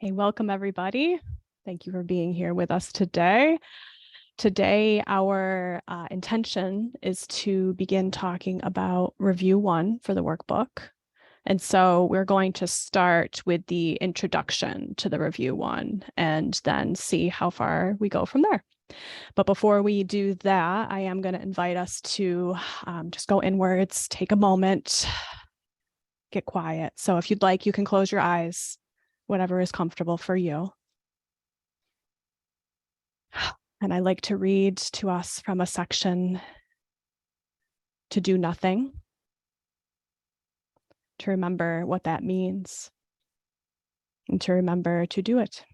Hey, welcome everybody. Thank you for being here with us today. Today, our intention is to begin talking about review 1 for the workbook. And so we're going to start with the introduction to the review 1 and then see how far we go from there. But before we do that, I am going to invite us to just go inwards, take a moment, get quiet. So if you'd like, you can close your eyes, whatever is comfortable for you. And I like to read to us from a section, To Do Nothing, to remember what that means, and to remember to do it.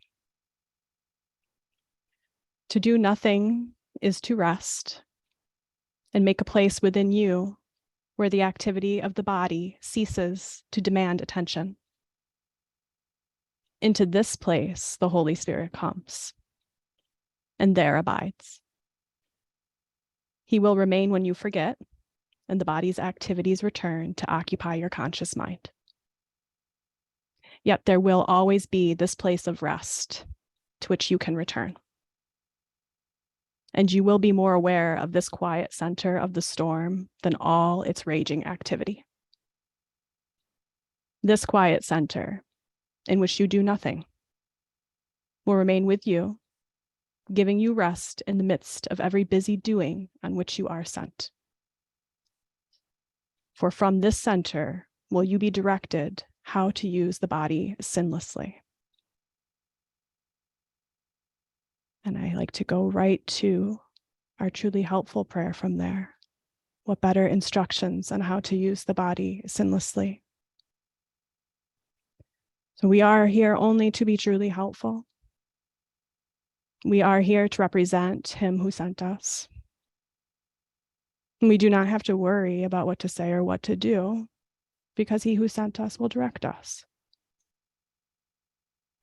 To do nothing is to rest and make a place within you where the activity of the body ceases to demand attention. Into this place, the Holy Spirit comes and there abides. He will remain when you forget, and the body's activities return to occupy your conscious mind. Yet there will always be this place of rest to which you can return. And you will be more aware of this quiet center of the storm than all its raging activity. This quiet center, in which you do nothing, will remain with you, giving you rest in the midst of every busy doing on which you are sent. For from this center will you be directed how to use the body sinlessly. And I like to go right to our truly helpful prayer from there. What better instructions on how to use the body sinlessly? So we are here only to be truly helpful. We are here to represent Him who sent us. We do not have to worry about what to say or what to do, because He who sent us will direct us.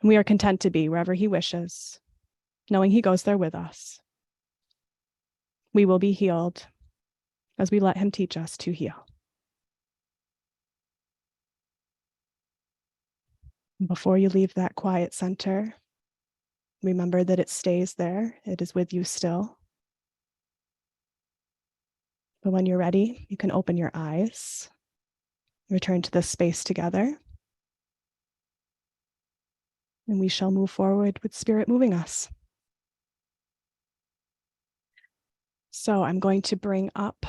We are content to be wherever He wishes, knowing He goes there with us. We will be healed as we let Him teach us to heal. Before you leave that quiet center, remember that it stays there. It is with you still. But when you're ready, you can open your eyes, return to this space together, and we shall move forward with Spirit moving us. So I'm going to bring up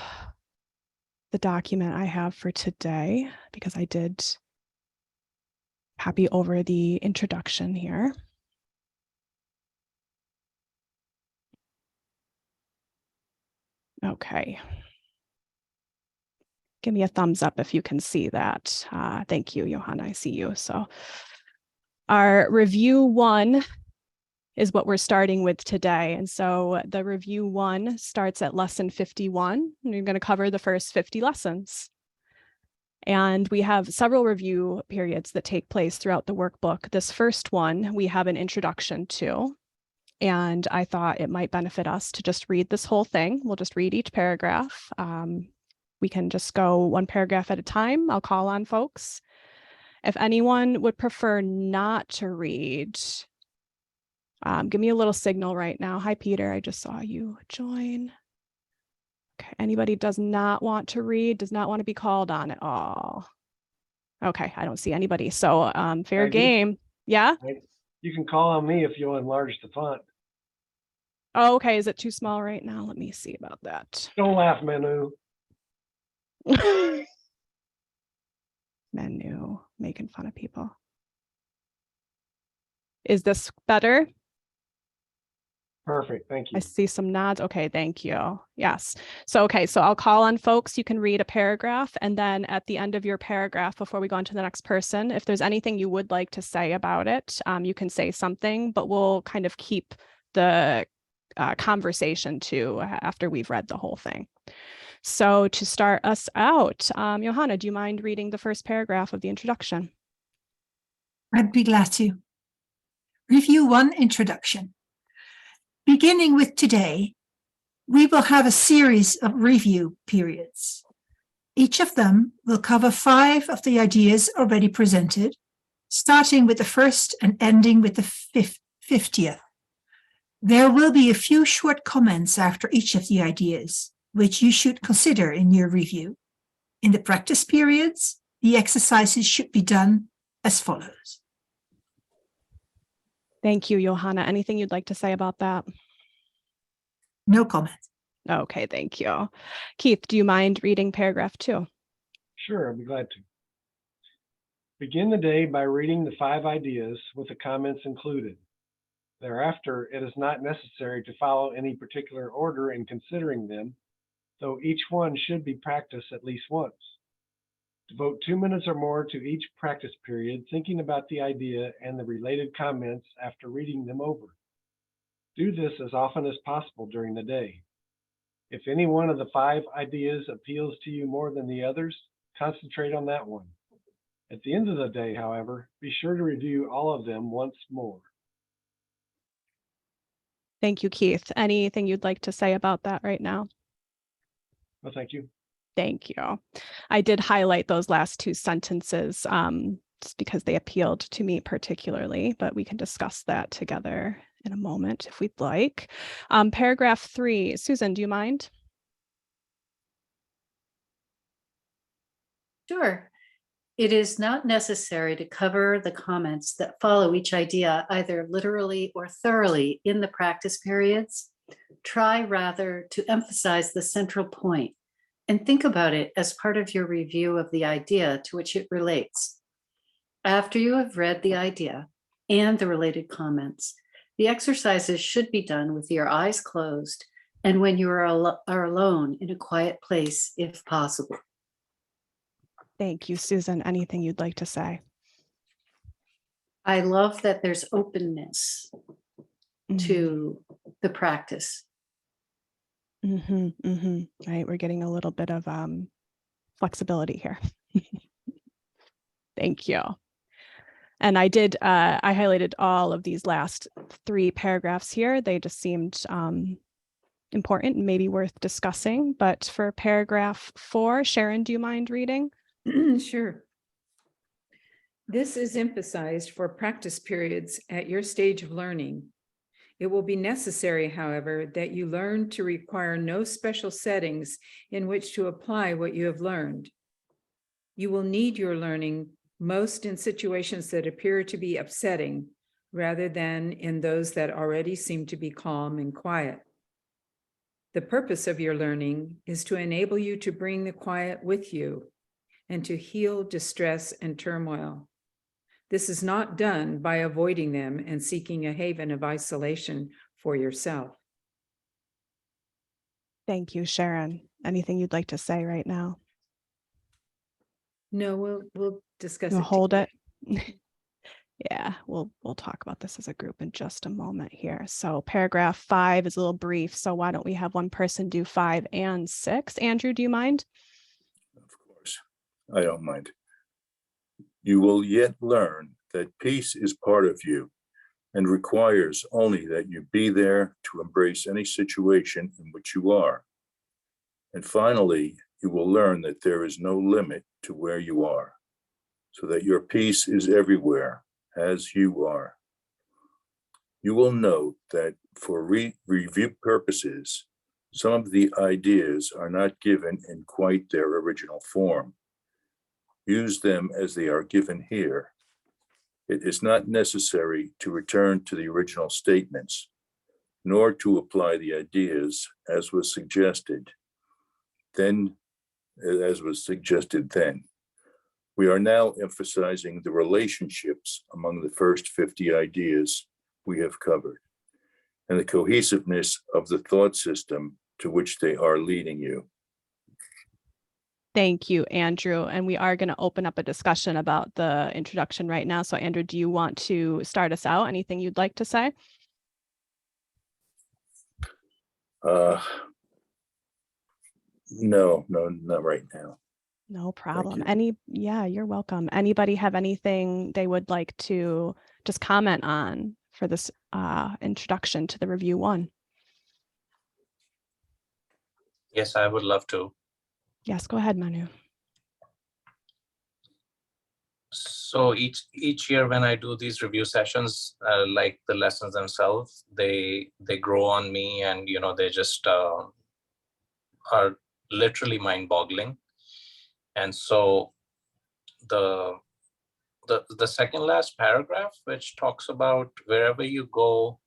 the document I have for today, because I did copy over the introduction here. Okay. Give me a thumbs up if you can see that. Thank you, Johanna, I see you. So our review 1 is what we're starting with today. And so the review 1 starts at lesson 51, and you're going to cover the first 50 lessons. And we have several review periods that take place throughout the workbook. This first one, we have an introduction to, and I thought it might benefit us to just read this whole thing. We'll just read each paragraph. We can just go one paragraph at a time. I'll call on folks. If anyone would prefer not to read, give me a little signal right now. Hi, Peter, I just saw you join. Okay, anybody does not want to read, does not want to be called on at all? Okay, I don't see anybody. So fair game. Yeah? You can call on me if you'll enlarge the font. Oh, okay, is it too small right now? Let me see about that. Don't laugh, Manu. Menu, making fun of people. Is this better? Perfect, thank you. I see some nods. Okay, thank you. Yes. So, okay, so I'll call on folks. You can read a paragraph, and then at the end of your paragraph, before we go on to the next person, if there's anything you would like to say about it, you can say something, but we'll kind of keep the conversation too after we've read the whole thing. So to start us out, Johanna, do you mind reading the first paragraph of the introduction? I'd be glad to. Review 1, Introduction. Beginning with today, we will have a series of review periods. Each of them will cover 5 of the ideas already presented, starting with the first and ending with the 50th. There will be a few short comments after each of the ideas, which you should consider in your review. In the practice periods, the exercises should be done as follows. Thank you, Johanna. Anything you'd like to say about that? No comment. Okay, thank you. Keith, do you mind reading paragraph 2? Sure, I'd be glad to. Begin the day by reading the 5 ideas with the comments included. Thereafter, it is not necessary to follow any particular order in considering them, though each one should be practiced at least once. Devote 2 minutes or more to each practice period, thinking about the idea and the related comments after reading them over. Do this as often as possible during the day. If any one of the 5 ideas appeals to you more than the others, concentrate on that one. At the end of the day, however, be sure to review all of them once more. Thank you, Keith. Anything you'd like to say about that right now? Well, thank you. Thank you. I did highlight those last 2 sentences just because they appealed to me particularly, but we can discuss that together in a moment if we'd like. Paragraph 3, Susan, do you mind? Sure. It is not necessary to cover the comments that follow each idea either literally or thoroughly in the practice periods. Try rather to emphasize the central point and think about it as part of your review of the idea to which it relates. After you have read the idea and the related comments, the exercises should be done with your eyes closed and when you are alone in a quiet place, if possible. Thank you, Susan. Anything you'd like to say? I love that there's openness to the practice. Right, we're getting a little bit of flexibility here. Thank you. And I did, I highlighted all of these last 3 paragraphs here. They just seemed important and maybe worth discussing. But for paragraph 4, Sharon, do you mind reading? Sure. This is emphasized for practice periods at your stage of learning. It will be necessary, however, that you learn to require no special settings in which to apply what you have learned. You will need your learning most in situations that appear to be upsetting, rather than in those that already seem to be calm and quiet. The purpose of your learning is to enable you to bring the quiet with you and to heal distress and turmoil. This is not done by avoiding them and seeking a haven of isolation for yourself. Thank you, Sharon. Anything you'd like to say right now? No, we'll discuss it. You'll hold it. Yeah, we'll talk about this as a group in just a moment here. So paragraph 5 is a little brief. So why don't we have one person do 5 and 6? Andrew, do you mind? Of course, I don't mind. You will yet learn that peace is part of you and requires only that you be there to embrace any situation in which you are. And finally, you will learn that there is no limit to where you are, so that your peace is everywhere as you are. You will note that for review purposes, some of the ideas are not given in quite their original form. Use them as they are given here. It is not necessary to return to the original statements, nor to apply the ideas as was suggested then. We are now emphasizing the relationships among the first 50 ideas we have covered and the cohesiveness of the thought system to which they are leading you. Thank you, Andrew. And we are going to open up a discussion about the introduction right now. So Andrew, do you want to start us out? Anything you'd like to say? No, not right now. No problem. You. Yeah, you're welcome. Anybody have anything they would like to just comment on for this introduction to the review 1? Yes, I would love to. Yes, go ahead, Manu. So each year when I do these review sessions, like the lessons themselves, they grow on me, and they just are literally mind-boggling. And so the second last paragraph, which talks about wherever you go,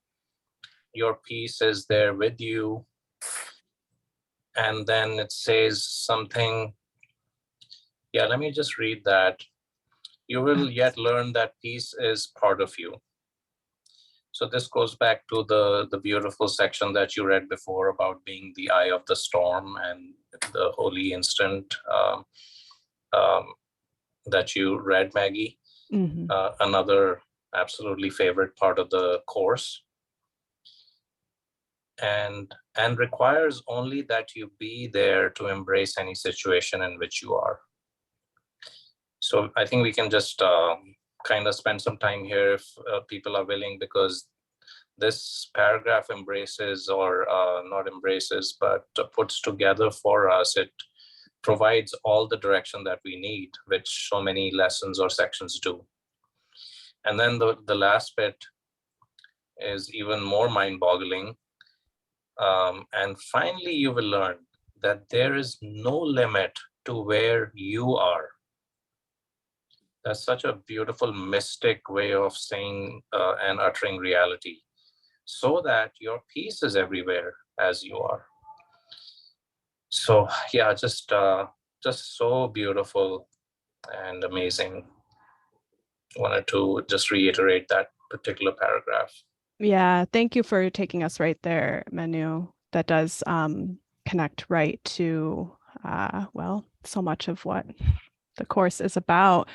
your peace is there with you. And then it says something. Yeah, let me just read that. You will yet learn that peace is part of you. So this goes back to the beautiful section that you read before about being the eye of the storm and the holy instant that you read, Maggie. Mhm. Another absolutely favorite part of the course. And requires only that you be there to embrace any situation in which you are. So I think we can just kind of spend some time here if people are willing, because this paragraph embraces, or not embraces, but puts together for us. It provides all the direction that we need, which so many lessons or sections do. And then the last bit is even more mind-boggling. And finally, you will learn that there is no limit to where you are. That's such a beautiful, mystic way of saying and uttering reality, so that your peace is everywhere as you are. So yeah, just so beautiful and amazing. Wanted to just reiterate that particular paragraph. Yeah, thank you for taking us right there, Manu. That does connect right to, well, so much of what the course is about.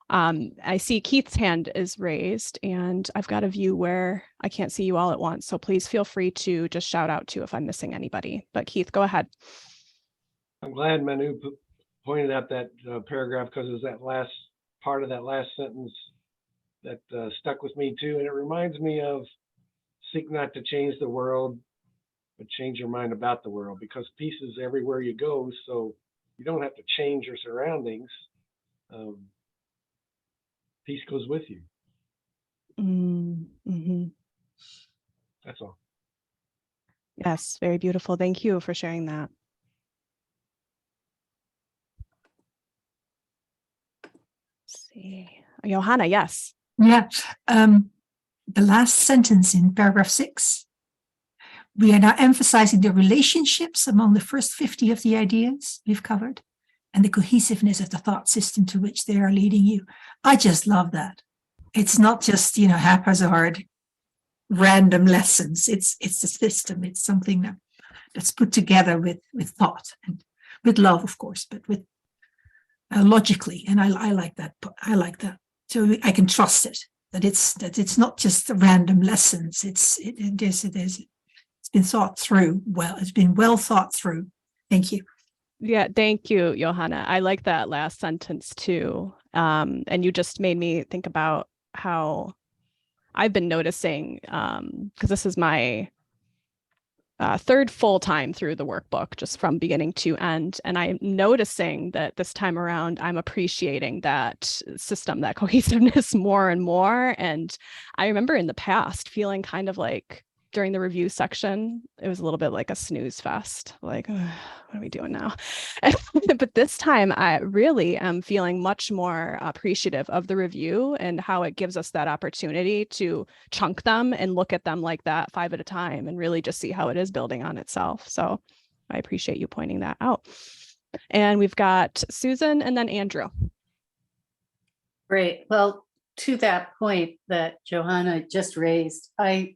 I see Keith's hand is raised, and I've got a view where I can't see you all at once. So please feel free to just shout out to if I'm missing anybody. But Keith, go ahead. I'm glad Manu pointed out that paragraph, because it was that last part of that last sentence that stuck with me too. And it reminds me of, seek not to change the world, but change your mind about the world, because peace is everywhere you go. So you don't have to change your surroundings. Peace goes with you. Mm-hmm. That's all. Yes, very beautiful. Thank you for sharing that. Let's see. Johanna, yes. Yeah. The last sentence in paragraph 6. We are now emphasizing the relationships among the first 50 of the ideas we've covered, and the cohesiveness of the thought system to which they are leading you. I just love that. It's not just, haphazard, random lessons. It's a system. It's something that's put together with thought and with love, of course, but with logically. And I like that. I like that. So I can trust it. That it's not just random lessons. It's been thought through well. It's been well thought through. Thank you. Yeah, thank you, Johanna. I like that last sentence too. And you just made me think about how I've been noticing, because this is my third full time through the workbook, just from beginning to end. And I'm noticing that this time around, I'm appreciating that system, that cohesiveness more and more. And I remember in the past feeling kind of like during the review section, it was a little bit like a snooze fest, like, what are we doing now? But this time I really am feeling much more appreciative of the review and how it gives us that opportunity to chunk them and look at them like that 5 at a time and really just see how it is building on itself. So I appreciate you pointing that out. And we've got Susan and then Andrew. Great. Well, to that point that Johanna just raised, I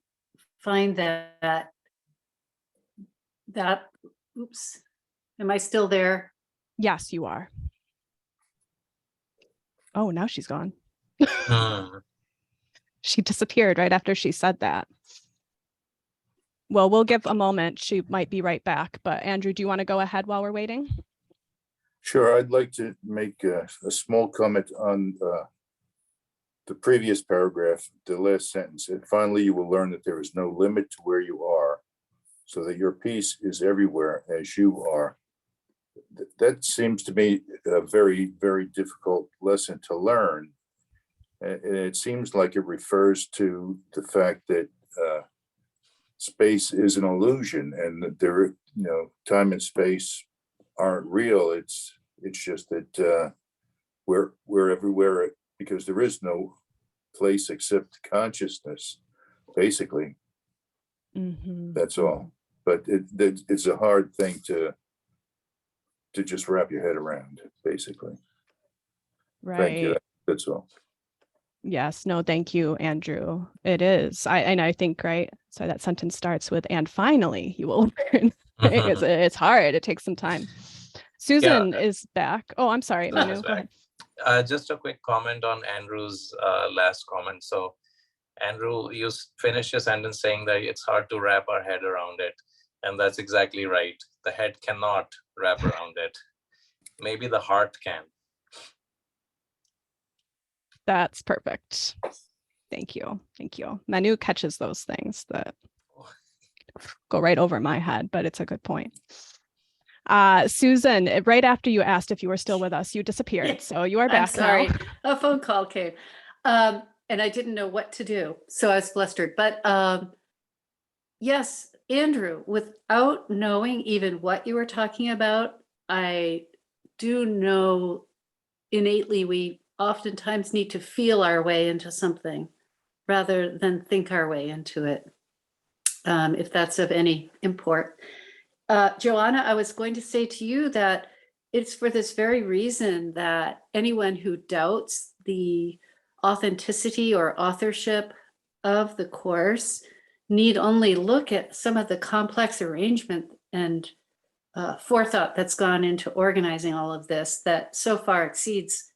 find that oops, am I still there? Yes, you are. Oh, now she's gone. She disappeared right after she said that. Well, we'll give a moment. She might be right back. But Andrew, do you want to go ahead while we're waiting? Sure, I'd like to make a small comment on the previous paragraph, the last sentence. And finally, you will learn that there is no limit to where you are, so that your peace is everywhere as you are. That seems to me a very, very difficult lesson to learn, it seems like it refers to the fact that space is an illusion, and that there, time and space aren't real. It's just that we're everywhere, because there is no place except consciousness, basically. Mm-hmm. That's all. But it's a hard thing to just wrap your head around, basically. Right. Thank you. That's all. Yes. No, thank you, Andrew. It is. I think, right. So that sentence starts with, and finally you will learn. Right? It's hard. It takes some time. Susan is back. Oh, I'm sorry, Manu. Go ahead. Just a quick comment on Andrew's last comment. So Andrew, you finish your sentence saying that it's hard to wrap our head around it. And that's exactly right. The head cannot wrap around it. Maybe the heart can. That's perfect. Thank you. Thank you. Manu catches those things that go right over my head, but it's a good point. Susan, right after you asked if you were still with us, you disappeared. So you are back. I'm sorry. Now. A phone call came. And I didn't know what to do. So I was flustered. But yes, Andrew, without knowing even what you were talking about, I do know innately we oftentimes need to feel our way into something rather than think our way into it, if that's of any import. Joanna, I was going to say to you that it's for this very reason that anyone who doubts the authenticity or authorship of the course need only look at some of the complex arrangement and forethought that's gone into organizing all of this that so far exceeds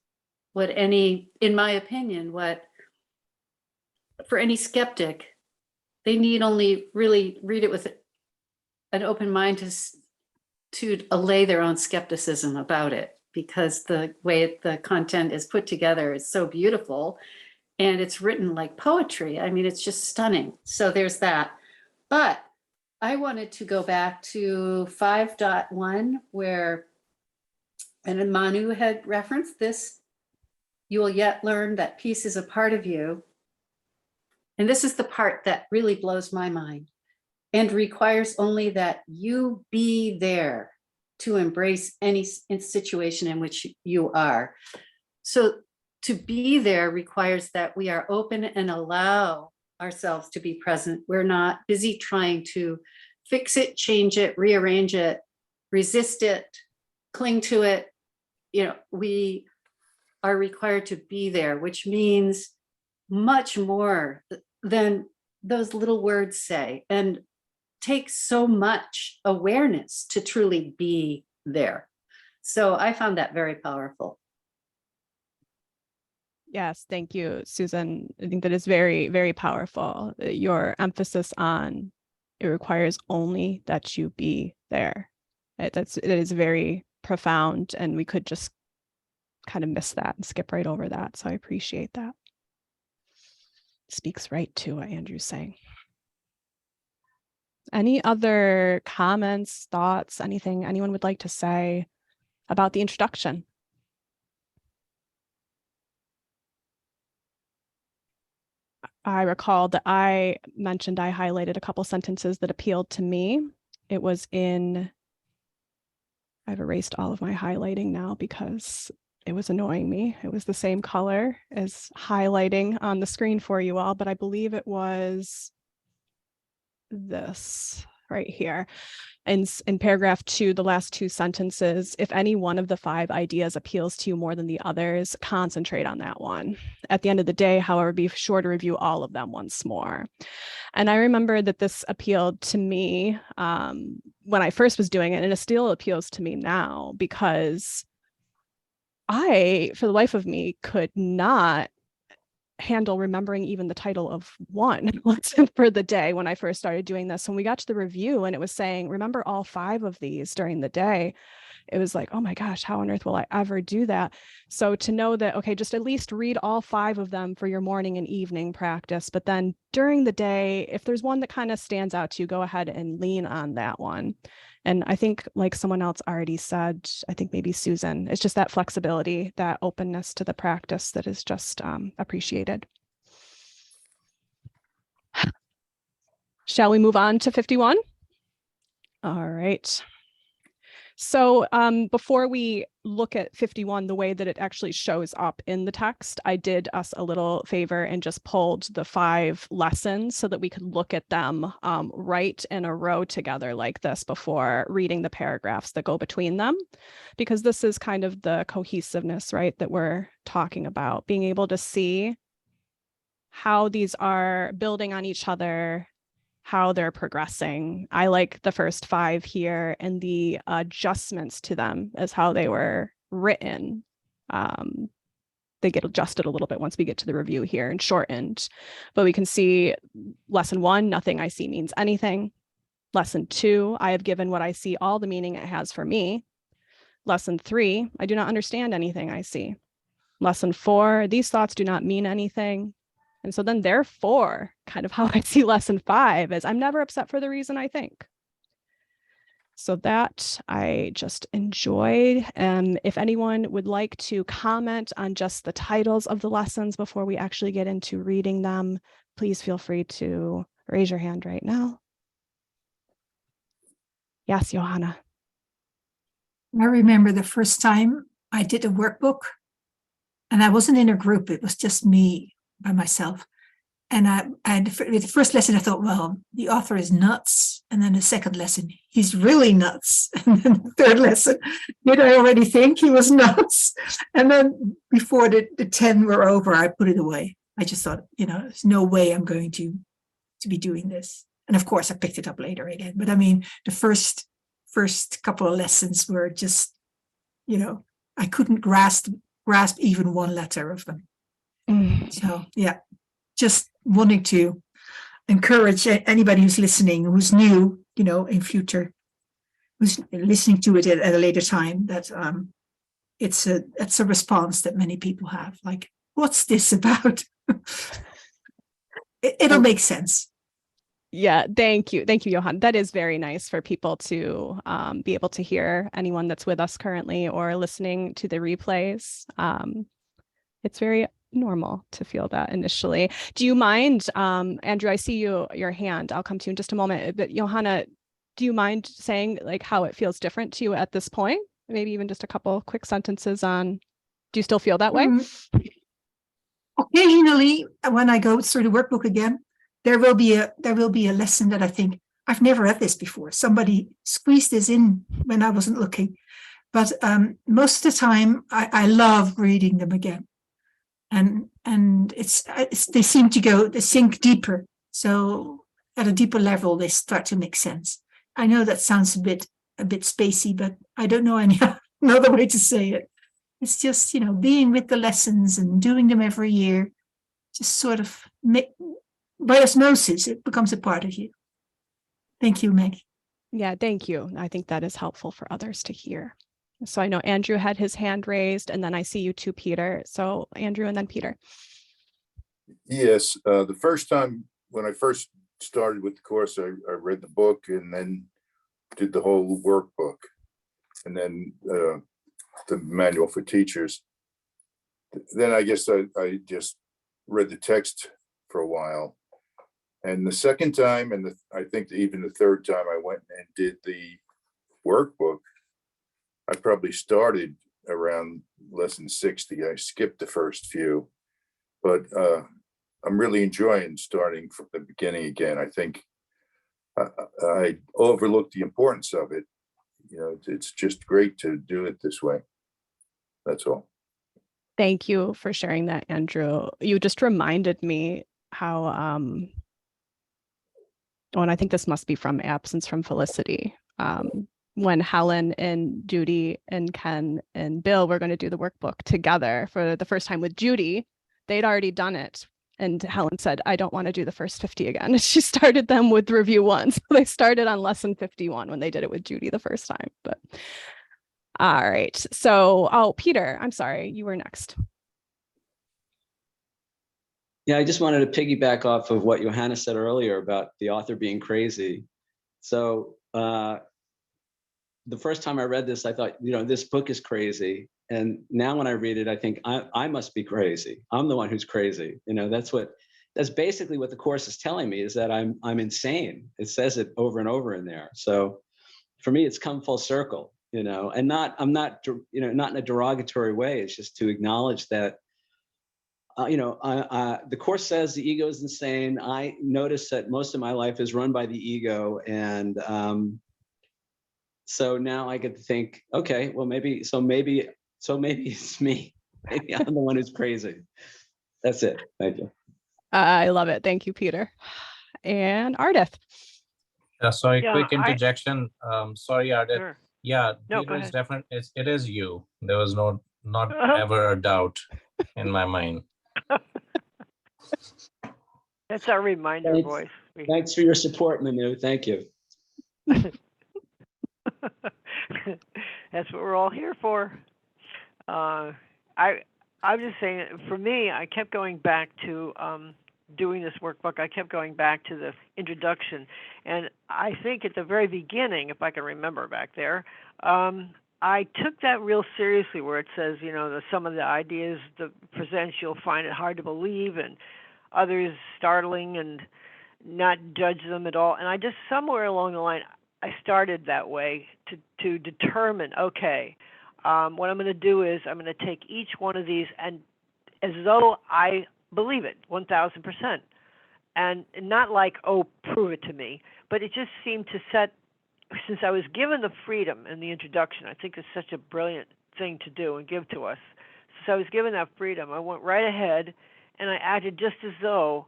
what any, in my opinion, what for any skeptic, they need only really read it with an open mind to allay their own skepticism about it, because the way the content is put together is so beautiful and it's written like poetry. I mean, it's just stunning. So there's that. But I wanted to go back to 5.1 where, and Manu had referenced this, you will yet learn that peace is a part of you. And this is the part that really blows my mind and requires only that you be there to embrace any situation in which you are. So to be there requires that we are open and allow ourselves to be present. We're not busy trying to fix it, change it, rearrange it, resist it, cling to it. We are required to be there, which means much more than those little words say, and takes so much awareness to truly be there. So I found that very powerful. Yes, thank you, Susan. I think that is very, very powerful. Your emphasis on it requires only that you be there. It is very profound, and we could just kind of miss that and skip right over that. So I appreciate that. Speaks right to what Andrew's saying. Any other comments, thoughts, anything anyone would like to say about the introduction? I recall that I mentioned I highlighted a couple sentences that appealed to me. It was I've erased all of my highlighting now because it was annoying me. It was the same color as highlighting on the screen for you all, but I believe it was this right here. In paragraph 2, the last 2 sentences, if any one of the 5 ideas appeals to you more than the others, concentrate on that one. At the end of the day, however, be sure to review all of them once more. And I remember that this appealed to me when I first was doing it, and it still appeals to me now, because I, for the life of me, could not handle remembering even the title of one for the day when I first started doing this. When we got to the review and it was saying, remember all 5 of these during the day, it was like, oh my gosh, how on earth will I ever do that? So to know that, okay, just at least read all 5 of them for your morning and evening practice. But then during the day, if there's one that kind of stands out to you, go ahead and lean on that one. And I think, like someone else already said, I think maybe Susan, it's just that flexibility, that openness to the practice that is just appreciated. Shall we move on to 51? All right. So before we look at 51, the way that it actually shows up in the text, I did us a little favor and just pulled the 5 lessons so that we could look at them right in a row together like this before reading the paragraphs that go between them, because this is kind of the cohesiveness, right, that we're talking about, being able to see how these are building on each other, how they're progressing. I like the first 5 here, and the adjustments to them as how they were written. They get adjusted a little bit once we get to the review here and shortened. But we can see lesson 1, nothing I see means anything. Lesson 2, I have given what I see all the meaning it has for me. Lesson 3, I do not understand anything I see. Lesson 4, these thoughts do not mean anything. And so then therefore, kind of how I see lesson 5 is I'm never upset for the reason I think. So that I just enjoyed. And if anyone would like to comment on just the titles of the lessons before we actually get into reading them, please feel free to raise your hand right now. Yes, Johanna. I remember the first time I did a workbook, and I wasn't in a group, it was just me by myself. And with the first lesson, I thought, well, the author is nuts. And then the second lesson, he's really nuts. And then the third lesson, did I already think he was nuts? And then before the 10 were over, I put it away. I just thought, there's no way I'm going to be doing this. And of course, I picked it up later again. But I mean, the first couple of lessons were just, I couldn't grasp even one letter of them. So yeah, just wanting to encourage anybody who's listening, who's new, in future, who's listening to it at a later time, that it's a response that many people have. Like, what's this about? It'll make sense. Yeah, thank you, Johan. That is very nice for people to be able to hear, anyone that's with us currently or listening to the replays. It's very normal to feel that initially. Do you mind, Andrew, I see your hand. I'll come to you in just a moment. But Johanna, do you mind saying like how it feels different to you at this point? Maybe even just a couple quick sentences on, do you still feel that way? Occasionally, when I go through the workbook again, there will be a lesson that I think, I've never read this before. Somebody squeezed this in when I wasn't looking. But most of the time, I love reading them again. And they seem to they sink deeper. So at a deeper level, they start to make sense. I know that sounds a bit spacey, but I don't know any another way to say it. It's just, being with the lessons and doing them every year, just sort of by osmosis, it becomes a part of you. Thank you, Meg. Yeah, thank you. I think that is helpful for others to hear. So I know Andrew had his hand raised, and then I see you too, Peter. So Andrew and then Peter. Yes, the first time when I first started with the course, I read the book and then did the whole workbook, and then the manual for teachers. Then I guess I just read the text for a while. And the second time, and I think even the third time I went and did the workbook, I probably started around lesson 60. I skipped the first few, but I'm really enjoying starting from the beginning again. I think I overlooked the importance of it. It's just great to do it this way. That's all. Thank you for sharing that, Andrew. You just reminded me how, and I think this must be from Absence from Felicity. When Helen and Judy and Ken and Bill were going to do the workbook together for the first time with Judy, they'd already done it. And Helen said, I don't want to do the first 50 again. She started them with review 1. So they started on lesson 51 when they did it with Judy the first time. But All right. So, oh, Peter, I'm sorry, you were next. Yeah, I just wanted to piggyback off of what Johanna said earlier about the author being crazy. So the first time I read this, I thought, this book is crazy. And now when I read it, I think I must be crazy. I'm the one who's crazy. That's basically what the Course is telling me, is that I'm insane. It says it over and over in there. So for me, it's come full circle, and I'm not, not in a derogatory way. It's just to acknowledge that, the Course says the ego is insane. I notice that most of my life is run by the ego. And so now I get to think, okay, well, maybe it's me. Maybe I'm the one who's crazy. That's it. Thank you. I love it. Thank you, Peter. And Ardith. Sorry, Yeah, quick interjection. Sorry, Ardith. Sure. Yeah, No, Peter go is ahead. definitely, it is you. There was not ever a doubt in my mind. That's our reminder Thanks. voice. Thanks for your support, Manu. Thank you. That's what we're all here for. I'm just saying, for me, I kept going back to doing this workbook. I kept going back to the introduction, and I think at the very beginning, if I can remember back there, I took that real seriously, where it says, some of the ideas that presents you'll find it hard to believe, and others startling, and not judge them at all. And I just, somewhere along the line, I started that way to determine, okay, what I'm going to do is I'm going to take each one of these and as though I believe it 1,000%, and not like, oh, prove it to me, but it just seemed to set, since I was given the freedom in the introduction, I think it's such a brilliant thing to do and give to us. Since I was given that freedom, I went right ahead and I acted just as though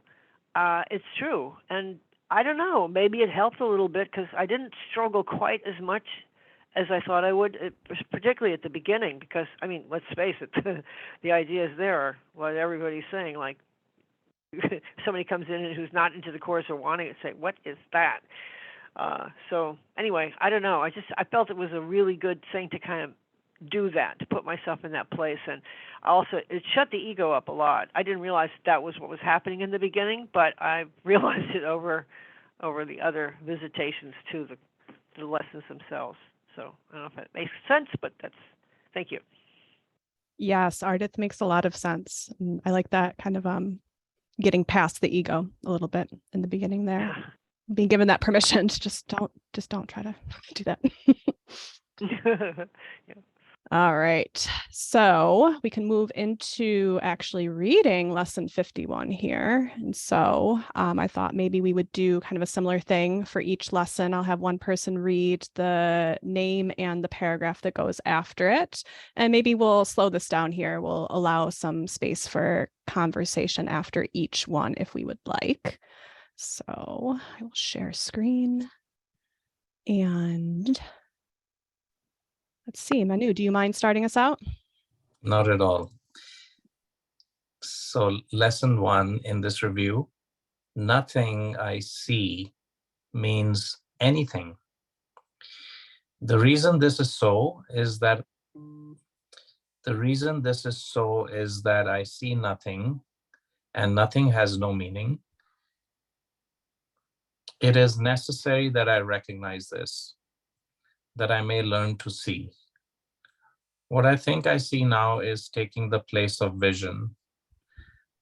it's true. And I don't know, maybe it helped a little bit because I didn't struggle quite as much as I thought I would, particularly at the beginning, because, I mean, let's face it, the ideas there are what everybody's saying. Like, if somebody comes in who's not into the Course or wanting it, say, what is that? So anyway, I don't know. I felt it was a really good thing to kind of do that, to put myself in that place. And also, it shut the ego up a lot. I didn't realize that was what was happening in the beginning, but I realized it over the other visitations to the lessons themselves. So I don't know if that makes sense, but thank you. Yes, Ardith makes a lot of sense. And I like that kind of getting past the ego a little bit in the beginning there. Yeah. Being given that permission to just don't try to do that. Yeah. All right, so we can move into actually reading lesson 51 here. And so I thought maybe we would do kind of a similar thing for each lesson. I'll have one person read the name and the paragraph that goes after it. And maybe we'll slow this down here. We'll allow some space for conversation after each one if we would like. So I will share screen and let's see, Manu, do you mind starting us out? Not at all. So lesson 1 in this review, nothing I see means anything. The reason this is so is that I see nothing, and nothing has no meaning. It is necessary that I recognize this, that I may learn to see. What I think I see now is taking the place of vision.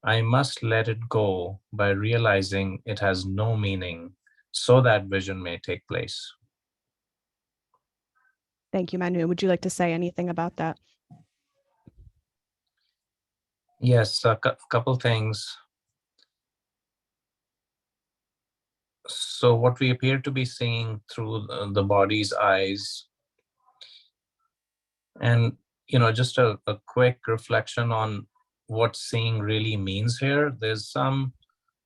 I must let it go by realizing it has no meaning so that vision may take place. Thank you, Manu. Would you like to say anything about that? Yes, a couple things. So what we appear to be seeing through the body's eyes, and just a quick reflection on what seeing really means here. There's some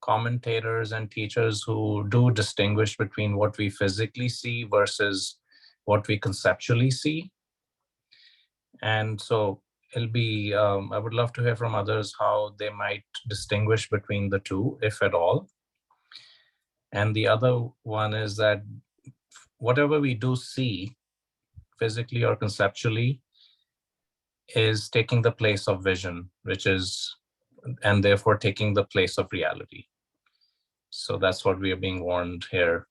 commentators and teachers who do distinguish between what we physically see versus what we conceptually see. And so it'll be, I would love to hear from others how they might distinguish between the two, if at all. And the other one is that whatever we do see, physically or conceptually is taking the place of vision, and therefore taking the place of reality. So that's what we are being warned here,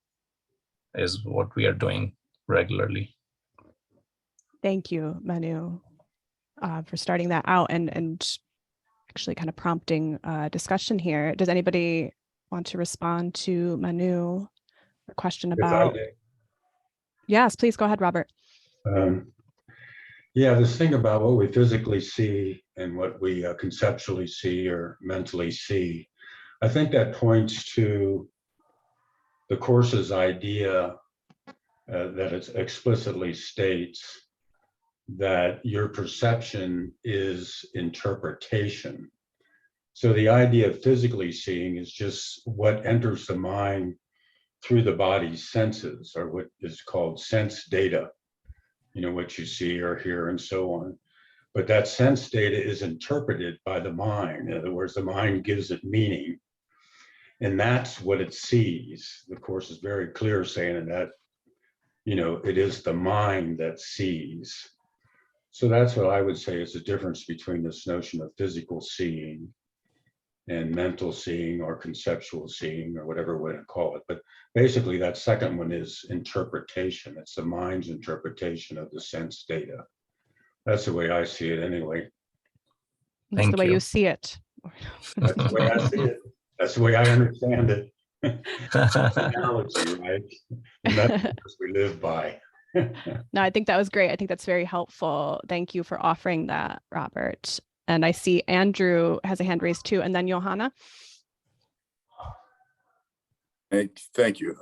is what we are doing regularly. Thank you, Manu, for starting that out and actually kind of prompting discussion here. Does anybody want to respond to Manu? A question about? Yes, please go ahead, Robert. Yeah, this thing about what we physically see and what we conceptually see or mentally see, I think that points to the Course's idea that it explicitly states that your perception is interpretation. So the idea of physically seeing is just what enters the mind through the body's senses, or what is called sense data, what you see or hear and so on. But that sense data is interpreted by the mind. In other words, the mind gives it meaning. And that's what it sees. The Course is very clear saying that, it is the mind that sees. So that's what I would say is the difference between this notion of physical seeing and mental seeing or conceptual seeing or whatever way to call it. But basically that second one is interpretation. It's the mind's interpretation of the sense data. That's the way I see it anyway. That's the way you see it. That's the way I see it. That's the way I understand it. Analogy, right? And that's what we live by. No, I think that was great. I think that's very helpful. Thank you for offering that, Robert. And I see Andrew has a hand raised too, and then Johanna. Thank you.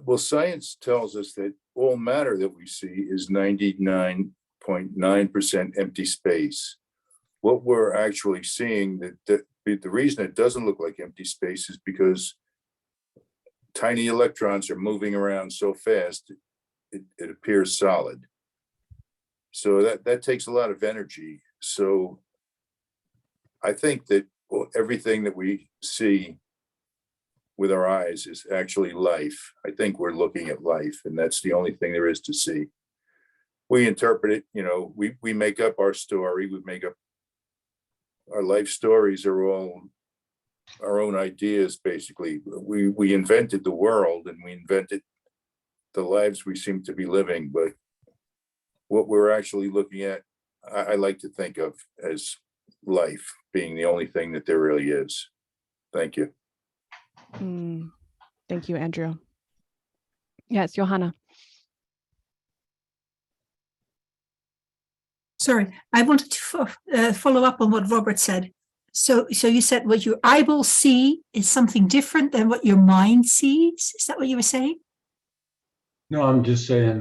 Well, science tells us that all matter that we see is 99.9% empty space. What we're actually seeing, the reason it doesn't look like empty space is because tiny electrons are moving around so fast, it appears solid. So that takes a lot of energy. So I think that everything that we see with our eyes is actually life. I think we're looking at life, and that's the only thing there is to see. We interpret it, we make up our story, we make up our life stories are all our own ideas, basically. We invented the world and we invented the lives we seem to be living, but what we're actually looking at, I like to think of as life being the only thing that there really is. Thank you. Thank you, Andrew. Yes, Johanna. Sorry, I wanted to follow up on what Robert said. So you said what your eyeballs see is something different than what your mind sees. Is that what you were saying? No, I'm just saying,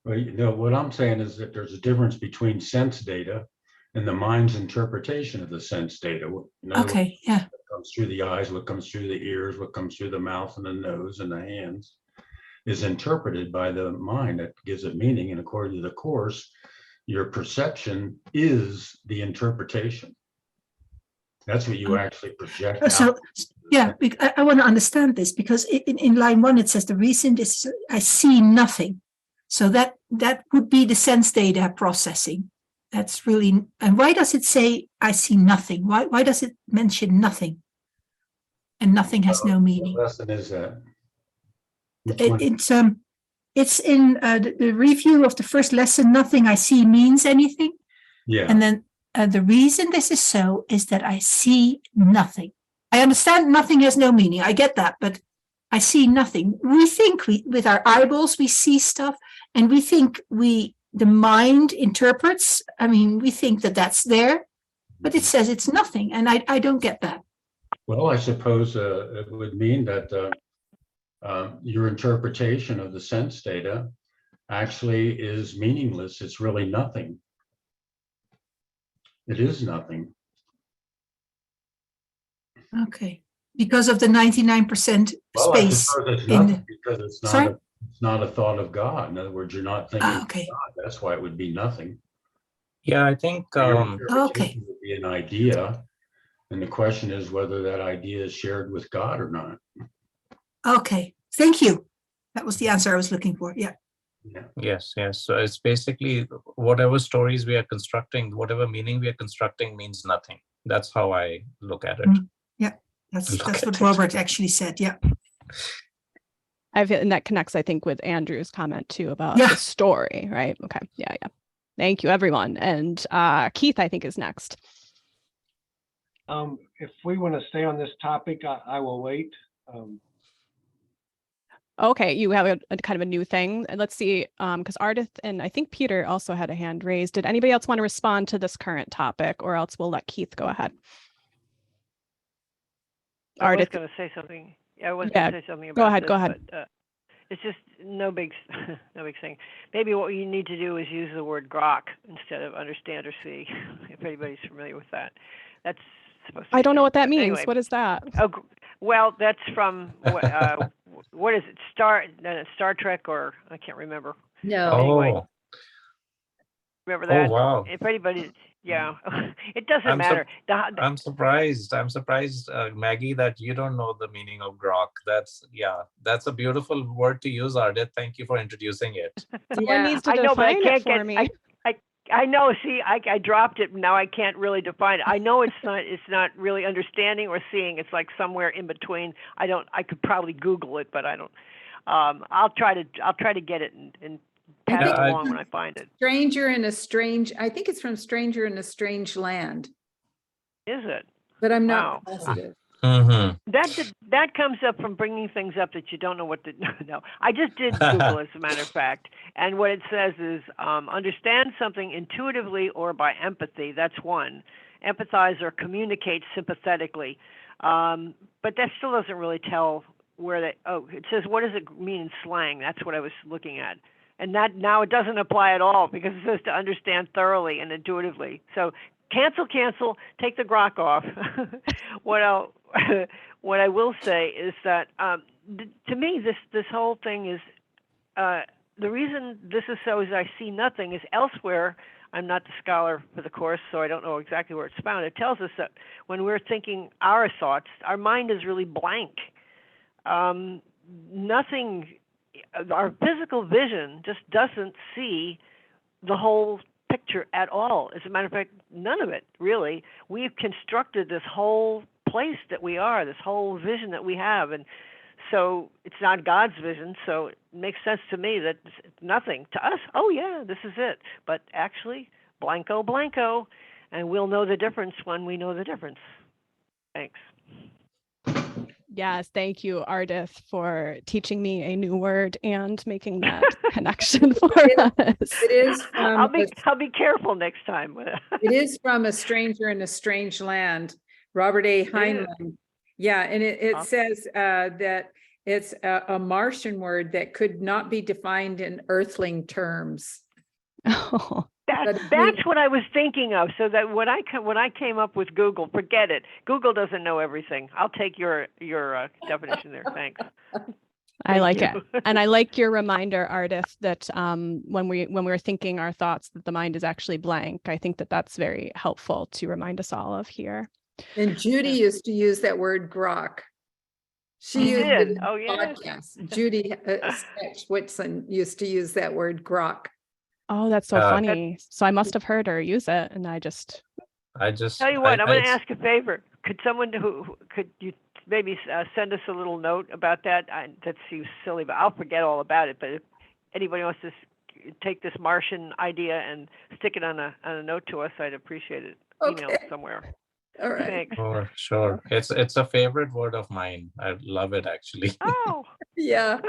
what I'm saying is that there's a difference between sense data and the mind's interpretation of the sense data. Okay, yeah. What comes through the eyes, what comes through the ears, what comes through the mouth and the nose and the hands is interpreted by the mind that gives it meaning. And according to the Course, your perception is the interpretation. That's what you actually project. So, yeah, I want to understand this because in line 1, it says the reason is I see nothing. So that would be the sense data processing. That's really, and why does it say I see nothing? Why does it mention nothing? And nothing has no meaning. What lesson is that? It's in the review of the first lesson, nothing I see means anything. Yeah. And then the reason this is so is that I see nothing. I understand nothing has no meaning. I get that, but I see nothing. We think with our eyeballs, we see stuff, and we think the mind interprets. I mean, we think that that's there, but it says it's nothing. And I don't get that. Well, I suppose it would mean that your interpretation of the sense data actually is meaningless. It's really nothing. It is nothing. Okay, because of the 99% Well, space. I suppose it's nothing because it's not a thought of God. In other words, you're not thinking of God. That's why it would be nothing. Yeah, I think it would be an idea, and the question is whether that idea is shared with God or not. Okay, thank you. That was the answer I was looking for. Yeah. Yes, yes. So it's basically whatever stories we are constructing, whatever meaning we are constructing means nothing. That's how I look at it. Yeah, that's Look what at it. Robert actually said. Yeah. And that connects, I think, with Andrew's comment too about Yeah. the story, right? Okay. Yeah. Thank you, everyone. And Keith, I think, is next. If we want to stay on this topic, I will wait. Okay, you have a kind of a new thing. And let's see, because Ardith and I think Peter also had a hand raised. Did anybody else want to respond to this current topic, or else we'll let Keith go ahead? I was Ardith, going to say something. I was Yeah, going to say something about go ahead. But, it's just no big thing. Maybe what you need to do is use the word grok instead of understand or see, if anybody's familiar with that. That's supposed to be I don't know what that different. means. Anyway, What is that? oh, well, that's from what is it? Star Trek, or I can't remember. No. Anyway. Remember that? Oh, wow. If anybody, yeah, it doesn't I'm matter. I'm surprised. I'm surprised, Maggie, that you don't know the meaning of grok. That's a beautiful word to use, Ardith. Thank you for introducing it. Someone needs to I know, but I define can't it for get. me. I know. See, I dropped it. Now I can't really define it. I know it's not really understanding or seeing. It's like somewhere in between. I could probably Google it, but I don't. I'll try to get it and pass it along when I find it. I think it's from Stranger in a Strange Land, Is it? but I'm Wow. not positive. Mm-hmm. That comes up from bringing things up that you don't know what to know. I just did Google, as a matter of fact, and what it says is understand something intuitively or by empathy. That's one. Empathize or communicate sympathetically, but that still doesn't really tell where they. Oh, it says what does it mean in slang? That's what I was looking at, and that now it doesn't apply at all because it says to understand thoroughly and intuitively. So cancel, take the grok off. What I will say is that to me this whole thing is the reason this is so is I see nothing is elsewhere. I'm not the scholar for the course, so I don't know exactly where it's found. It tells us that when we're thinking our thoughts, our mind is really blank. Nothing, our physical vision just doesn't see the whole picture at all. As a matter of fact, none of it really. We've constructed this whole place that we are, this whole vision that we have, and so it's not God's vision. So it makes sense to me that it's nothing to us. Oh yeah, this is it. But actually, blanco, and we'll know the difference when we know the difference. Thanks. Yes, thank you, Ardith, for teaching me a new word and making that connection for us. It is. I'll be careful next time. It is from A Stranger in a Strange Land, Robert A. Heinlein. Yeah, and it says that it's a Martian word that could not be defined in earthling terms. Oh. That's what I was thinking of. So that when I came up with Google, forget it. Google doesn't know everything. I'll take your definition there. Thanks. I like it, and I like your reminder, Ardith, that when we're thinking our thoughts, that the mind is actually blank. I think that's very helpful to remind us all of here. And Judy used to use that word grok. She used it in podcasts. Judy Whitson used to use that word grok. Oh, that's so funny. So I must have heard her use it, and I just tell you what. I'm going to ask a favor. Could someone could you maybe send us a little note about that? That seems silly, but I'll forget all about it. But if anybody wants to take this Martian idea and stick it on a note to us, I'd appreciate it. Okay. Email it somewhere. All right. Thanks. Sure. It's a favorite word of mine. I love it actually. Oh. Yeah.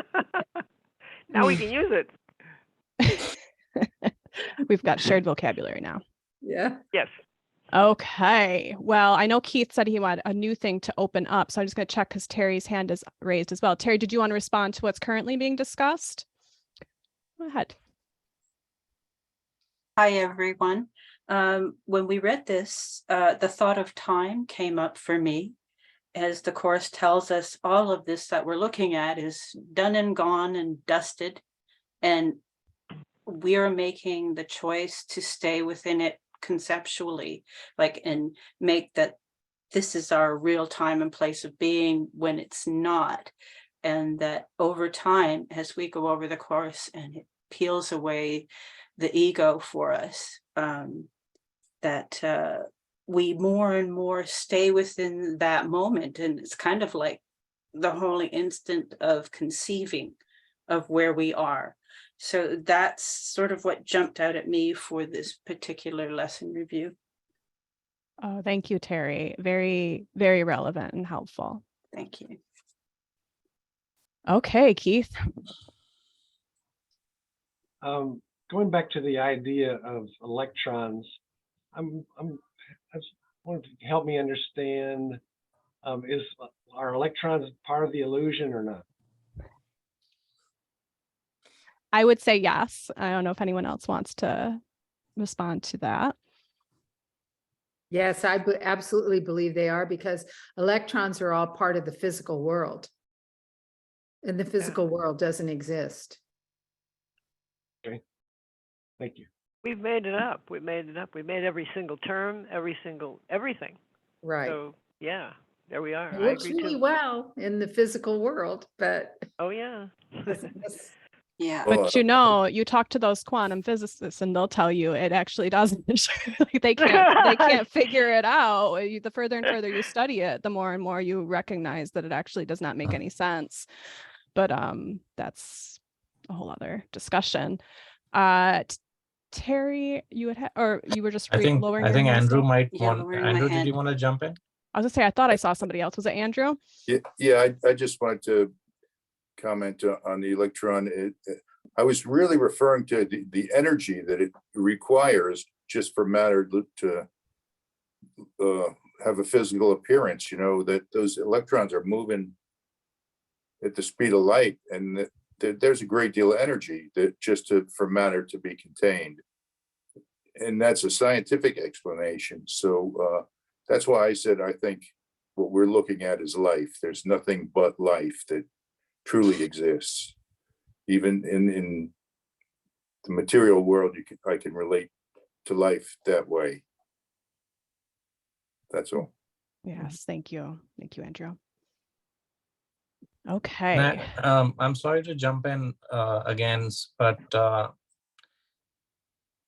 Now we can use it. We've got shared vocabulary now. Yeah. Yes. Okay. Well, I know Keith said he wanted a new thing to open up, so I'm just going to check because Terry's hand is raised as well. Terry, did you want to respond to what's currently being discussed? Go ahead. Hi, everyone. When we read this, the thought of time came up for me. As the Course tells us, all of this that we're looking at is done and gone and dusted. And we are making the choice to stay within it conceptually, and make that this is our real time and place of being when it's not. and that over time, as we go over the course and it peels away the ego for us, that we more and more stay within that moment. And it's kind of like the holy instant of conceiving of where we are. So that's sort of what jumped out at me for this particular lesson review. Oh, thank you, Terry. Very, very relevant and helpful. Thank you. Okay, Keith. Going back to the idea of electrons, I just wanted to help me understand, are electrons part of the illusion or not? I would say yes. I don't know if anyone else wants to respond to that. Yes, I absolutely believe they are, because electrons are all part of the physical world. And the physical world doesn't exist. Okay, thank you. We've made it up. We made it up. We made every single term, everything. Right. So yeah, there we are. It I works agree really too. well in the physical world, but Oh yeah. Yeah. But you talk to those quantum physicists and they'll tell you it actually doesn't. they can't figure it out. The further and further you study it, the more and more you recognize that it actually does not make any sense. But that's a whole other discussion. Terry, you were just lowering your hand Andrew still? might Yeah, want. lowering my Andrew, did hand. you want to jump in? I was gonna say, I thought I saw somebody else. Was it Andrew? Yeah, I just wanted to comment on the electron. I was really referring to the energy that it requires just for matter to have a physical appearance, that those electrons are moving at the speed of light, and there's a great deal of energy that for matter to be contained. And that's a scientific explanation. So that's why I said, I think what we're looking at is life. There's nothing but life that truly exists. Even in the material world, I can relate to life that way. That's all. Yes, thank you. Thank you, Andrew. Okay. I'm sorry to jump in again, but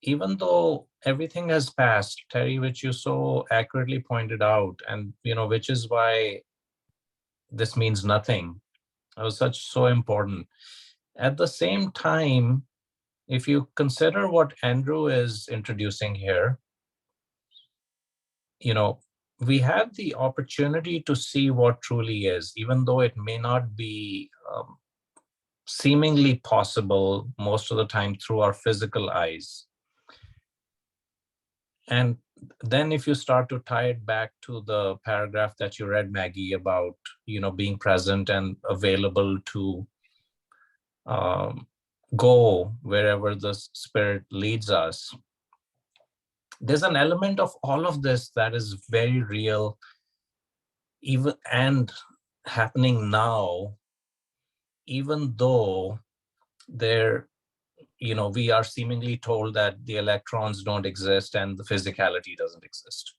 even though everything has passed, Terry, which you so accurately pointed out, and which is why this means nothing. It was so important. At the same time, if you consider what Andrew is introducing here, we have the opportunity to see what truly is, even though it may not be seemingly possible most of the time through our physical eyes. And then if you start to tie it back to the paragraph that you read, Maggie, about, being present and available to go wherever the Spirit leads us, there's an element of all of this that is very real, even and happening now, even though we are seemingly told that the electrons don't exist and the physicality doesn't exist.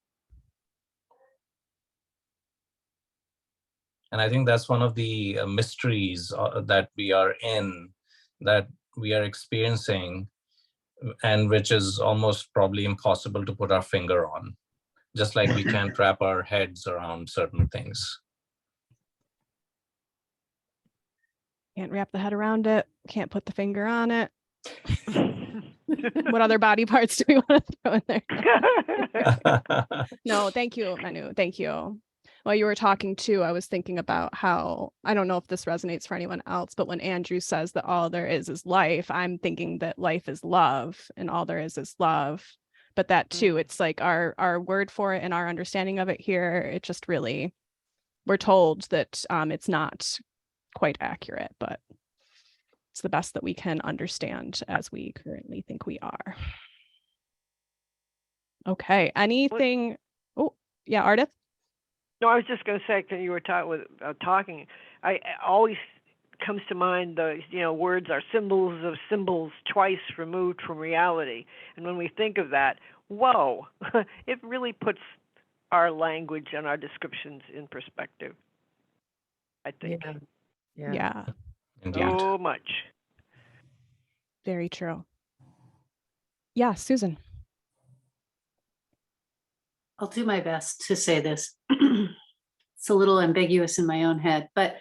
And I think that's one of the mysteries that we are in, that we are experiencing, and which is almost probably impossible to put our finger on, just like we can't wrap our heads around certain things. Can't wrap the head around it. Can't put the finger on it. What other body parts do we want to throw in there? No, thank you, Manu. Thank you. While you were talking too, I was thinking about how, I don't know if this resonates for anyone else, but when Andrew says that all there is life, I'm thinking that life is love and all there is love. But that too, it's like our word for it and our understanding of it here, it just really, we're told that it's not quite accurate, but it's the best that we can understand as we currently think we are. Okay, anything? Oh, yeah, Ardith? No, I was just going to say, because you were talking, I always comes to mind the words are symbols of symbols twice removed from reality. And when we think of that, whoa, it really puts our language and our descriptions in perspective, I think. Yeah. Yeah, Indeed. So much. very true. Yeah, Susan. I'll do my best to say this. It's a little ambiguous in my own head, but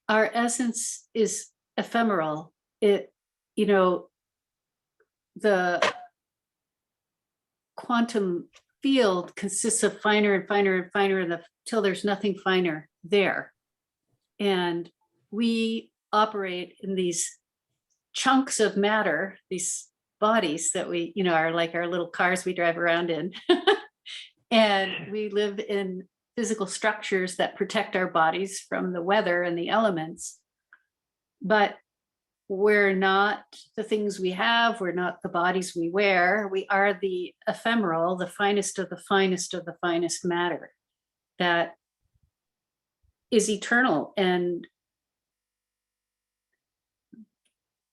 our essence is ephemeral. It, you know, the quantum field consists of finer and finer and finer until there's nothing finer there. And we operate in these chunks of matter, these bodies that we, are like our little cars we drive around in. And we live in physical structures that protect our bodies from the weather and the elements. But we're not the things we have, we're not the bodies we wear, we are the ephemeral, the finest of the finest of the finest matter that is eternal. And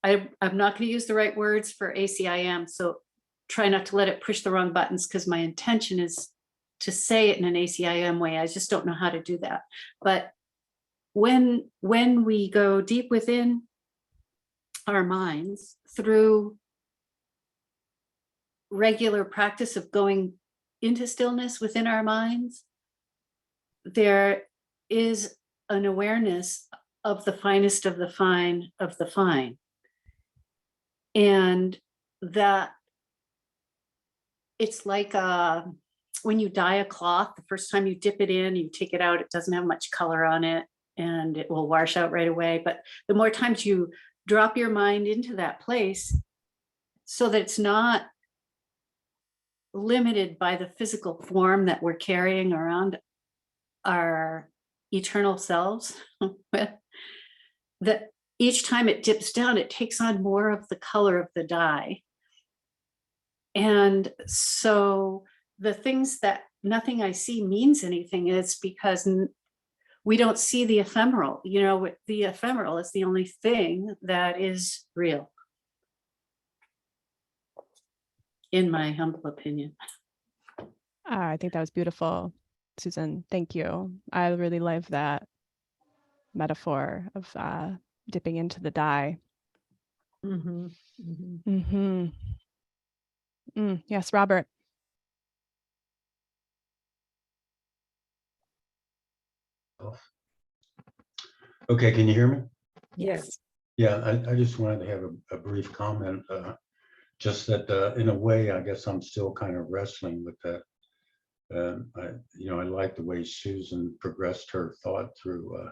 I'm not going to use the right words for ACIM, so try not to let it push the wrong buttons, because my intention is to say it in an ACIM way. I just don't know how to do that. But when we go deep within our minds through regular practice of going into stillness within our minds, there is an awareness of the finest of the fine of the fine. And that it's like when you dye a cloth, the first time you dip it in, you take it out, it doesn't have much color on it and it will wash out right away. But the more times you drop your mind into that place, so that it's not limited by the physical form that we're carrying around our eternal selves, that each time it dips down, it takes on more of the color of the dye. And so the things that nothing I see means anything is because we don't see the ephemeral. The ephemeral is the only thing that is real, in my humble opinion. I think that was beautiful, Susan. Thank you. I really love that metaphor of dipping into the dye. Mm-hmm. Mm-hmm. Yes, Robert. Okay, can you hear me? Yes. Yeah, I just wanted to have a brief comment. Just that in a way, I guess I'm still kind of wrestling with that. I like the way Susan progressed her thought through,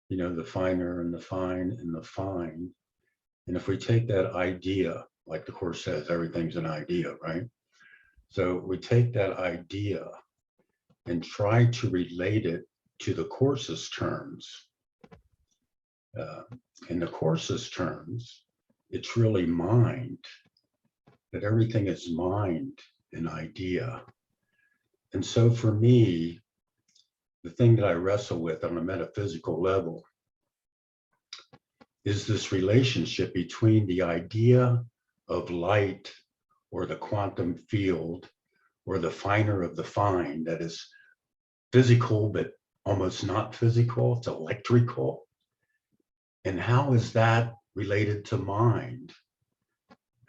the finer and the fine and the fine. And if we take that idea, like the Course says, everything's an idea, right? So we take that idea and try to relate it to the Course's terms. In the Course's terms, it's really mind, that everything is mind and idea. And so for me, the thing that I wrestle with on a metaphysical level is this relationship between the idea of light or the quantum field or the finer of the fine that is physical, but almost not physical, it's electrical. And how is that related to mind?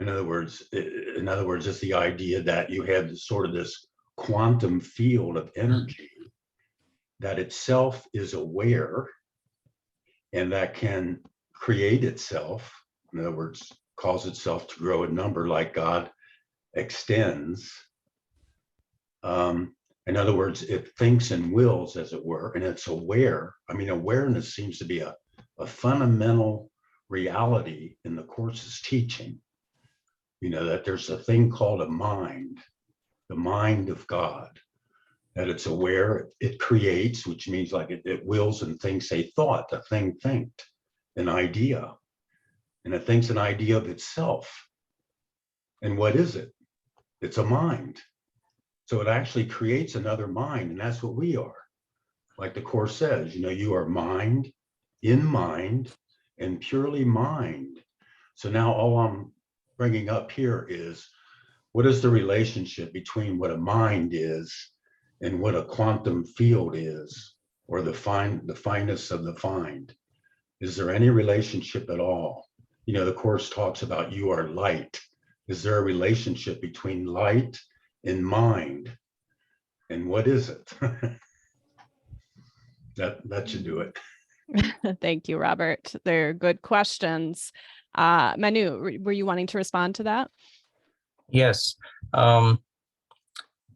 In other words, it's the idea that you have sort of this quantum field of energy that itself is aware and that can create itself. In other words, cause itself to grow a number like God extends. In other words, it thinks and wills, as it were, and it's aware. I mean, awareness seems to be a fundamental reality in the Course's teaching. That there's a thing called a mind, the mind of God, that it's aware, it creates, which means like it wills and thinks a thought, a thing thinked, an idea, and it thinks an idea of itself. And what is it? It's a mind. So it actually creates another mind, and that's what we are. Like the Course says, you are mind, in mind, and purely mind. So now all I'm bringing up here is, what is the relationship between what a mind is and what a quantum field is? or the fineness of the find? Is there any relationship at all? You know, the Course talks about you are light. Is there a relationship between light and mind? And what is it? that should do it. Thank you, Robert. They're good questions. Manu, were you wanting to respond to that? Yes.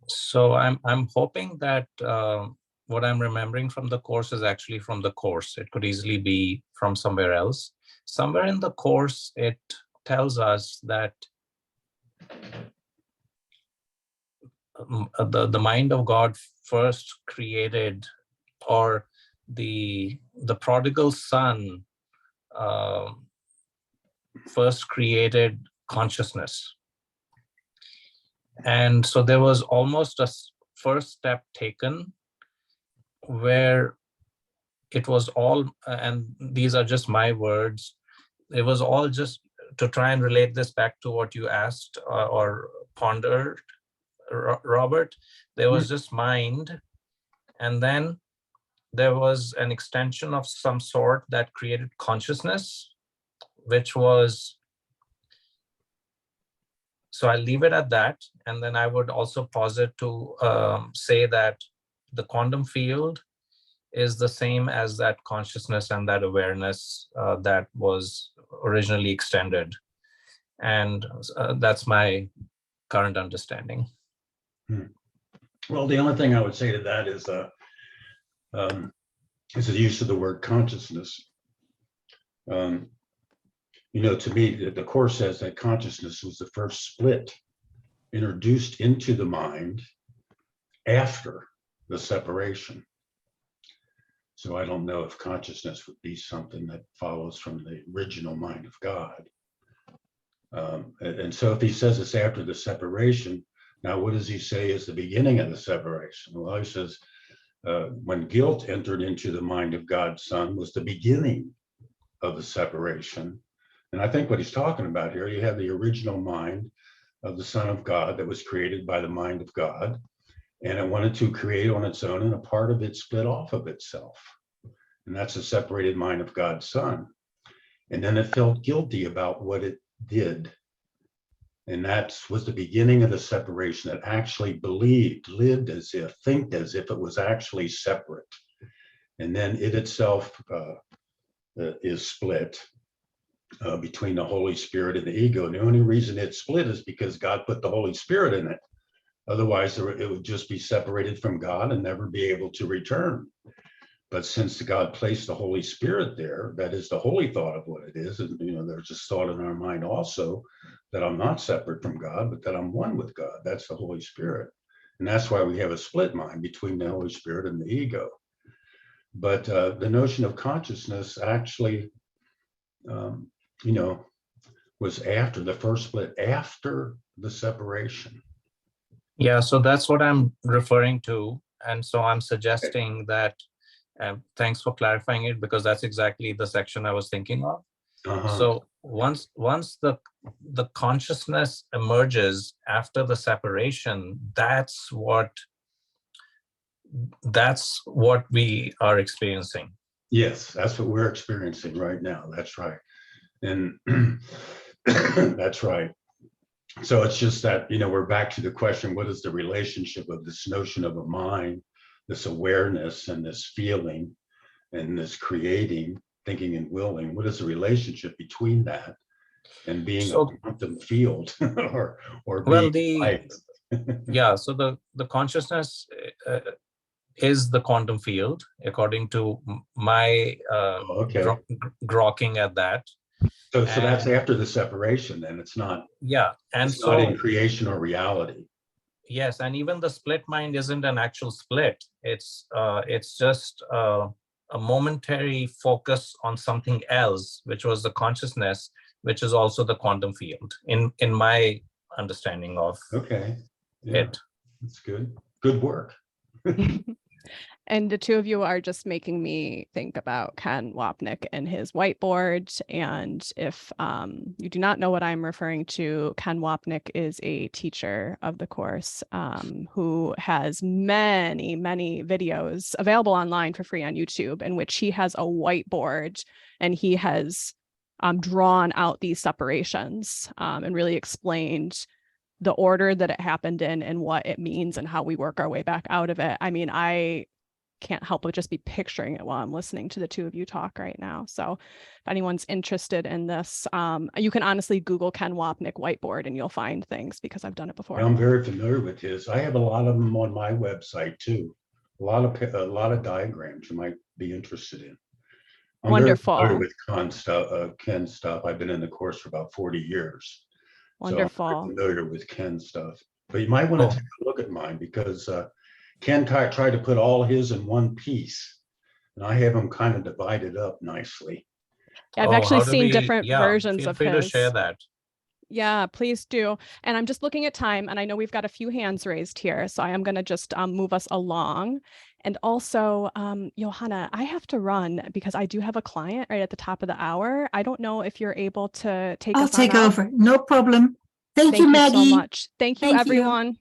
So I'm hoping that what I'm remembering from the Course is actually from the Course. It could easily be from somewhere else. Somewhere in the Course, it tells us that the mind of God first created, or the prodigal son first created consciousness. And so there was almost a first step taken where it was all, and these are just my words, it was all just to try and relate this back to what you asked or pondered, Robert. There was just mind, and then there was an extension of some sort that created consciousness, which was, so I'll leave it at that. And then I would also posit to say that the quantum field is the same as that consciousness and that awareness that was originally extended. And that's my current understanding. Well, the only thing I would say to that is the use of the word consciousness. You know, to me, the Course says that consciousness was the first split introduced into the mind after the separation. So I don't know if consciousness would be something that follows from the original mind of God. And so if he says it's after the separation, now what does he say is the beginning of the separation? Well, he says, when guilt entered into the mind of God's Son was the beginning of the separation. And I think what he's talking about here, you have the original mind of the Son of God that was created by the mind of God, and it wanted to create on its own, and a part of it split off of itself. And that's the separated mind of God's Son. And then it felt guilty about what it did. And that was the beginning of the separation. It actually believed, lived as if, think as if it was actually separate. And then it itself is split between the Holy Spirit and the ego. And the only reason it split is because God put the Holy Spirit in it. Otherwise, it would just be separated from God and never be able to return. But since God placed the Holy Spirit there, that is the holy thought of what it is. And, you know, there's this thought in our mind also that I'm not separate from God, but that I'm one with God. That's the Holy Spirit. And that's why we have a split mind between the Holy Spirit and the ego. But the notion of consciousness actually, you know, was after the first split, after the separation. Yeah, so that's what I'm referring to. And so I'm suggesting that, thanks for clarifying it, because that's exactly the section I was thinking of. So once the consciousness emerges after the separation, that's what we are experiencing. Yes, that's what we're experiencing right now. That's right. And that's right. So it's just that, you know, we're back to the question, what is the relationship of this notion of a mind, this awareness and this feeling and this creating, thinking and willing? What is the relationship between that and being a quantum field or well, being light? Yeah, so the consciousness is the quantum field, according to my grokking at that. So that's after the separation, then. It's not. Yeah, and it's not in creation or reality. Yes, and even the split mind isn't an actual split. It's just a momentary focus on something else, which was the consciousness, which is also the quantum field. In my understanding of it. That's good. Good work. And the two of you are just making me think about Ken Wapnick and his whiteboard. And if you do not know what I'm referring to, Ken Wapnick is a teacher of the course who has many, many videos available online for free on YouTube, in which he has a whiteboard and he has drawn out these separations and really explained the order that it happened in and what it means and how we work our way back out of it. I mean, I can't help but just be picturing it while I'm listening to the two of you talk right now. So if anyone's interested in this, you can honestly Google Ken Wapnick whiteboard and you'll find things, because I've done it before. I'm very familiar with his. I have a lot of them on my website too. A lot of diagrams you might be interested in. I'm Wonderful. very familiar with Ken's stuff. I've been in the course for about 40 years. Wonderful. So I'm familiar with Ken's stuff. But you might want to take a look at mine, because Ken tried to put all his in one piece, and I have them kind of divided up nicely. Yeah, I've actually how do seen we- different yeah, versions feel of free his. to share that. Yeah, please do. And I'm just looking at time, and I know we've got a few hands raised here, so I am going to just move us along. And also, Johanna, I have to run because I do have a client right at the top of the hour. I don't know if you're able to take I'll us on take out. over. No problem. Thank you, Thank you Maggie. so much. Thank you, Thank you. everyone.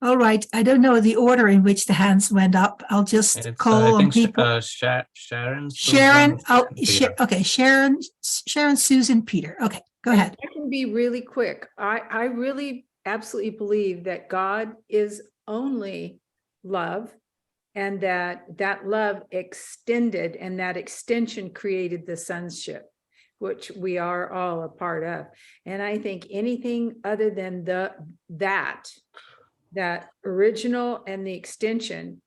All right. I don't know the order in which the hands went up. I'll just It's, call I on think people. Sharon, Sharon. Susan, Oh, and Peter. okay. Sharon, Susan, Peter. Okay, go ahead. I can be really quick. I really absolutely believe that God is only love, and that love extended, and that extension created the sonship, which we are all a part of. And I think anything other than that original and the extension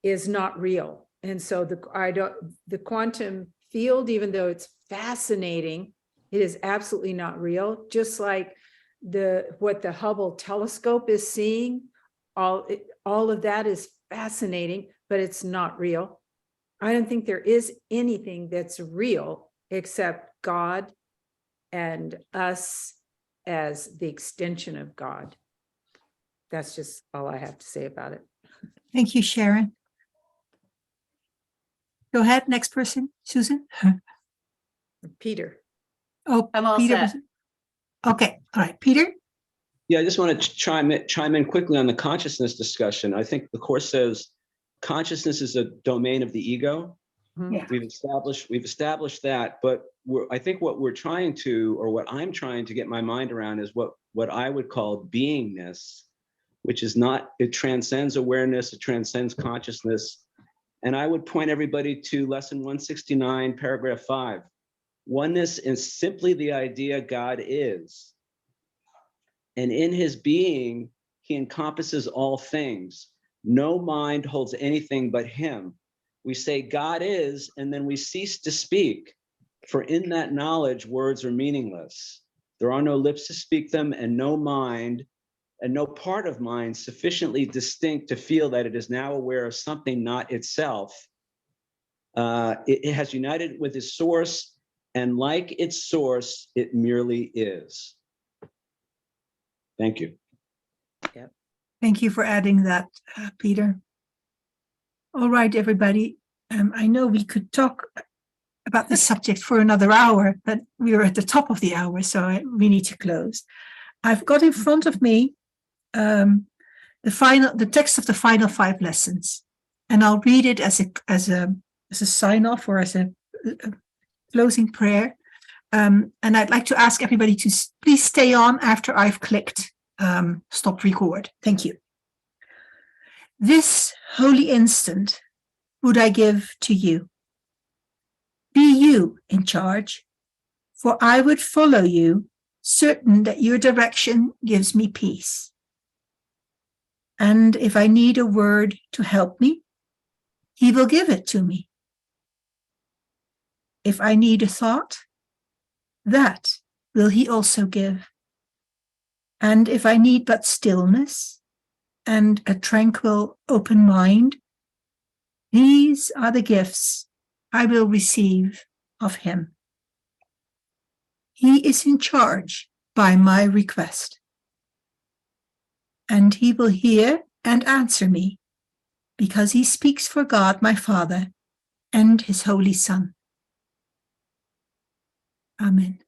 is not real. And so the quantum field, even though it's fascinating, it is absolutely not real. Just like what the Hubble telescope is seeing, all of that is fascinating, but it's not real. I don't think there is anything that's real except God and us as the extension of God. That's just all I have to say about it. Thank you, Sharon. Go ahead. Next person, Susan. Peter. Oh, I'm all Peter. set. Okay. All right, Peter. Yeah, I just want to chime in quickly on the consciousness discussion. I think the Course says consciousness is a domain of the ego. Yeah. We've established that, but I think what we're trying to, or what I'm trying to get my mind around, is what I would call beingness, which is not, it transcends awareness, it transcends consciousness. And I would point everybody to lesson 169, paragraph 5. Oneness is simply the idea God is. And in his being, he encompasses all things. No mind holds anything but him. We say God is, and then we cease to speak. For in that knowledge, words are meaningless. There are no lips to speak them, and no mind, and no part of mind sufficiently distinct to feel that it is now aware of something not itself. It has united with its source, and like its source, it merely is. Thank you. Thank you for adding that, Peter. All right, everybody. I know we could talk about this subject for another hour, but we are at the top of the hour, so we need to close. I've got in front of me the text of the final 5 lessons, and I'll read it as a sign off, or as a closing prayer. And I'd like to ask everybody to please stay on after I've clicked stop record. Thank you. This holy instant would I give to you. Be you in charge, for I would follow you, certain that your direction gives me peace. And if I need a word to help me, he will give it to me. If I need a thought, that will he also give. And if I need but stillness and a tranquil, open mind, these are the gifts I will receive of him. He is in charge by my request. And he will hear and answer me, because he speaks for God my Father and his Holy Son. Amen.